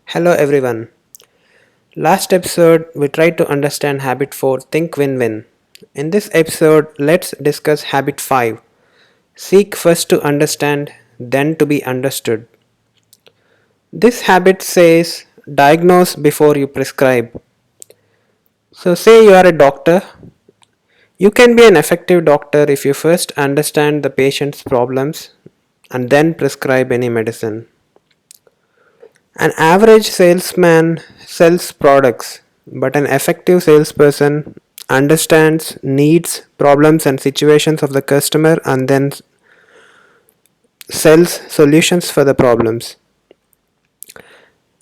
Hello everyone. Last episode we tried to understand habit 4 think win win. In this episode let's discuss habit 5 seek first to understand then to be understood. This habit says diagnose before you prescribe. So say you are a doctor. You can be an effective doctor if you first understand the patient's problems and then prescribe any medicine. An average salesman sells products, but an effective salesperson understands needs, problems, and situations of the customer and then sells solutions for the problems.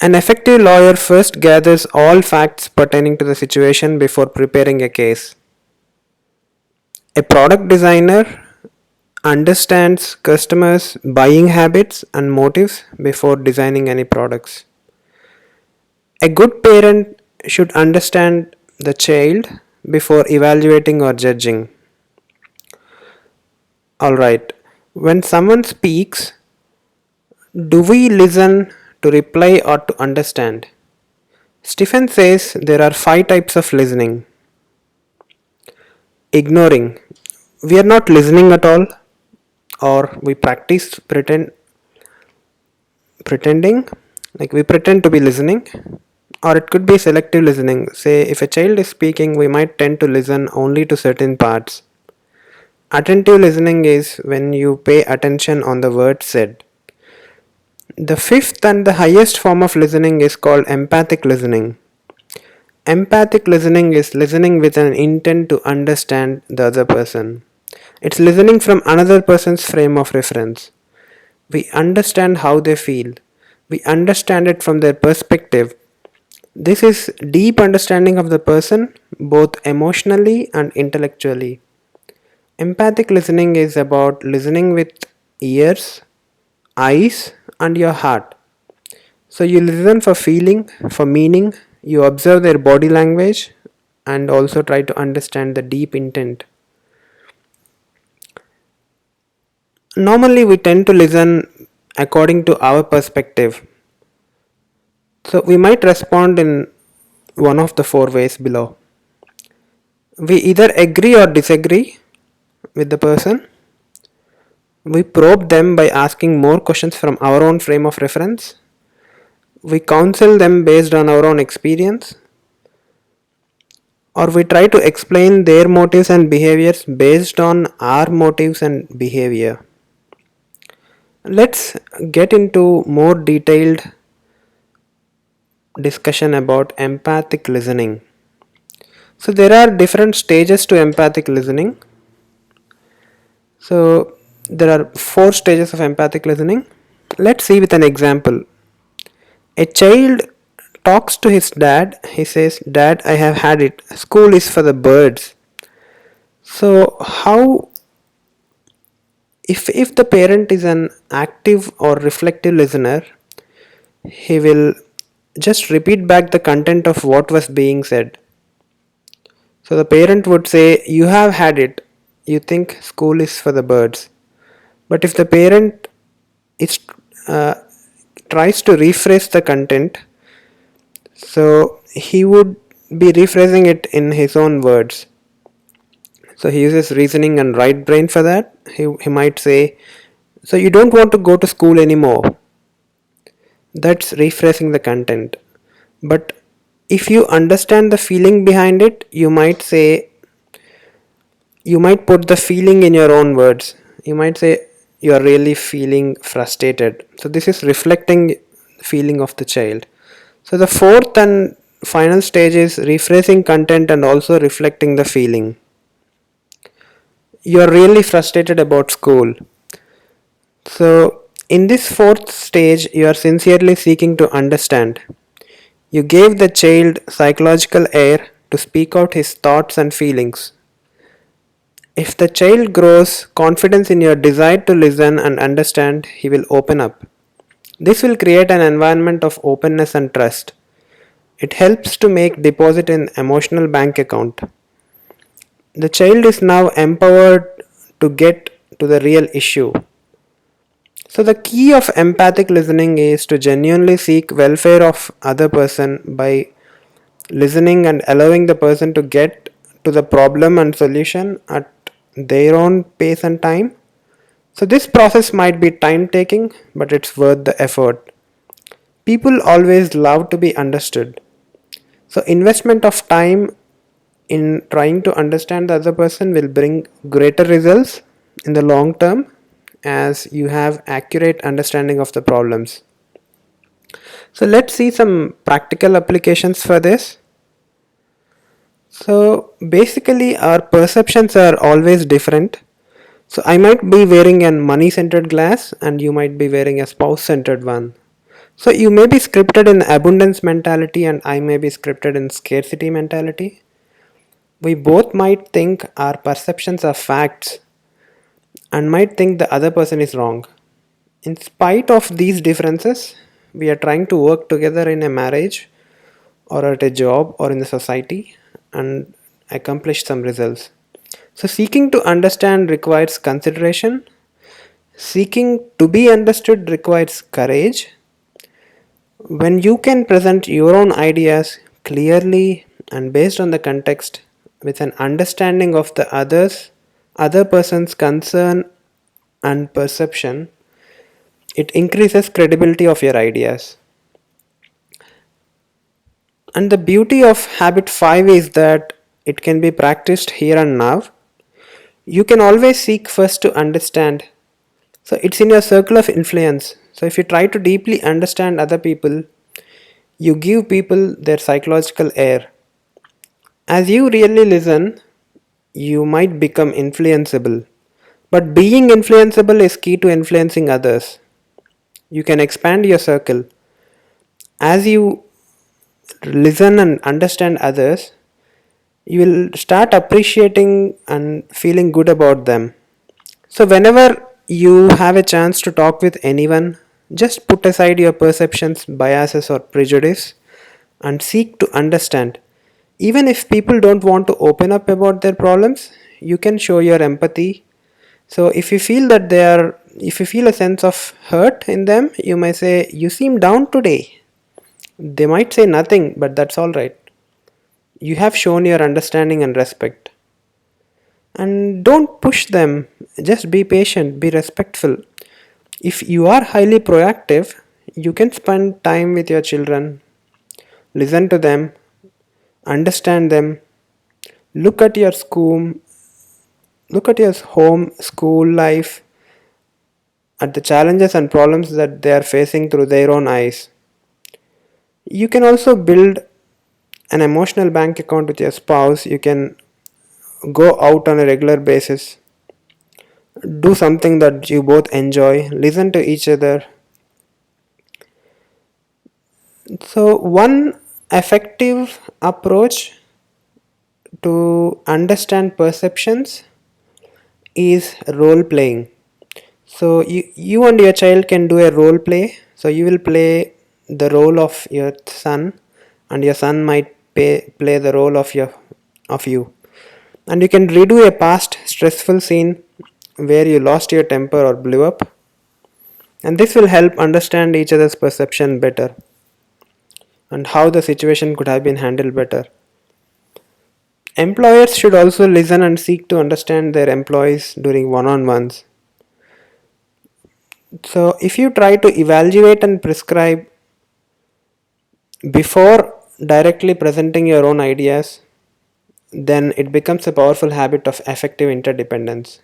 An effective lawyer first gathers all facts pertaining to the situation before preparing a case. A product designer understands customers' buying habits and motives before designing any products. A good parent should understand the child before evaluating or judging. Alright, when someone speaks, do we listen to reply or to understand? Stephen says there are 5 types of listening. Ignoring. We are not listening at all, or we practice pretending, like we pretend to be listening, or it could be selective listening. Say, if a child is speaking, we might tend to listen only to certain parts. Attentive listening is when you pay attention on the words said. The fifth and the highest form of listening is called empathic listening. Empathic listening is listening with an intent to understand the other person. It's listening from another person's frame of reference. We understand how they feel. We understand it from their perspective. This is deep understanding of the person, both emotionally and intellectually. Empathic listening is about listening with ears, eyes, and your heart. So you listen for feeling, for meaning, you observe their body language, and also try to understand the deep intent. Normally, we tend to listen according to our perspective. So we might respond in one of the 4 ways below. We either agree or disagree with the person. We probe them by asking more questions from our own frame of reference. We counsel them based on our own experience. Or we try to explain their motives and behaviors based on our motives and behavior. Let's get into more detailed discussion about empathic listening. So there are different stages to empathic listening. So there are 4 stages of empathic listening. Let's see with an example. A child talks to his dad. He says, "Dad, I have had it. School is for the birds." So how if the parent is an active or reflective listener, he will just repeat back the content of what was being said. So the parent would say, "You have had it. You think school is for the birds." But if the parent is uh, tries to rephrase the content, so he would be rephrasing it in his own words. So he uses reasoning and right brain for that. He might say, "So you don't want to go to school anymore." That's rephrasing the content. But if you understand the feeling behind it, you might put the feeling in your own words. You might say, "You are really feeling frustrated." So this is reflecting feeling of the child. So the fourth and final stage is rephrasing content and also reflecting the feeling. You are really frustrated about school. So in this fourth stage, you are sincerely seeking to understand. You gave the child psychological air to speak out his thoughts and feelings. If the child grows confidence in your desire to listen and understand, he will open up. This will create an environment of openness and trust. It helps to make deposit in emotional bank account. The child is now empowered to get to the real issue. So the key of empathic listening is to genuinely seek welfare of other person by listening and allowing the person to get to the problem and solution at their own pace and time. So this process might be time taking, but it's worth the effort. People always love to be understood. So investment of time in trying to understand the other person will bring greater results in the long term as you have accurate understanding of the problems. So let's see some practical applications for this. So basically our perceptions are always different. So I might be wearing a money centered glass and you might be wearing a spouse centered one. So you may be scripted in abundance mentality and I may be scripted in scarcity mentality. We both might think our perceptions are facts and might think the other person is wrong. In spite of these differences, we are trying to work together in a marriage or at a job or in the society and accomplish some results. So, seeking to understand requires consideration, seeking to be understood requires courage. When you can present your own ideas clearly and based on the context with an understanding of the other person's concern and perception, it increases credibility of your ideas. And the beauty of habit 5 is that it can be practiced here and now. You can always seek first to understand. So it's in your circle of influence. So if you try to deeply understand other people, you give people their psychological air. As you really listen, you might become influenceable. But being influenceable is key to influencing others. You can expand your circle. As you listen and understand others, you will start appreciating and feeling good about them. So, whenever you have a chance to talk with anyone, just put aside your perceptions, biases, or prejudice and seek to understand. Even if people don't want to open up about their problems, you can show your empathy. So, if you feel a sense of hurt in them, you may say, "You seem down today." They might say nothing, but that's alright. You have shown your understanding and respect. And don't push them, just be patient, be respectful. If you are highly proactive, you can spend time with your children, listen to them, understand them, look at your school, look at your home, school life, at the challenges and problems that they are facing through their own eyes. You can also build an emotional bank account with your spouse. You can go out on a regular basis, do something that you both enjoy, listen to each other. So, one effective approach to understand perceptions is role playing. So, you and your child can do a role play. So, you will play the role of your son, and your son might play the role of you. And you can redo a past stressful scene where you lost your temper or blew up. And this will help understand each other's perception better and how the situation could have been handled better. Employers should also listen and seek to understand their employees during one on ones. So, if you try to evaluate and prescribe before directly presenting your own ideas, then it becomes a powerful habit of effective interdependence.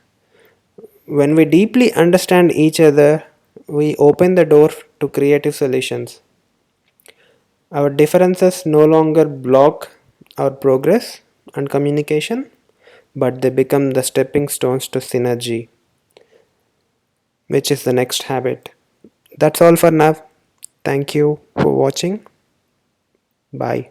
When we deeply understand each other, we open the door to creative solutions. Our differences no longer block our progress and communication, but they become the stepping stones to synergy, which is the next habit. That's all for now. Thank you for watching. Bye.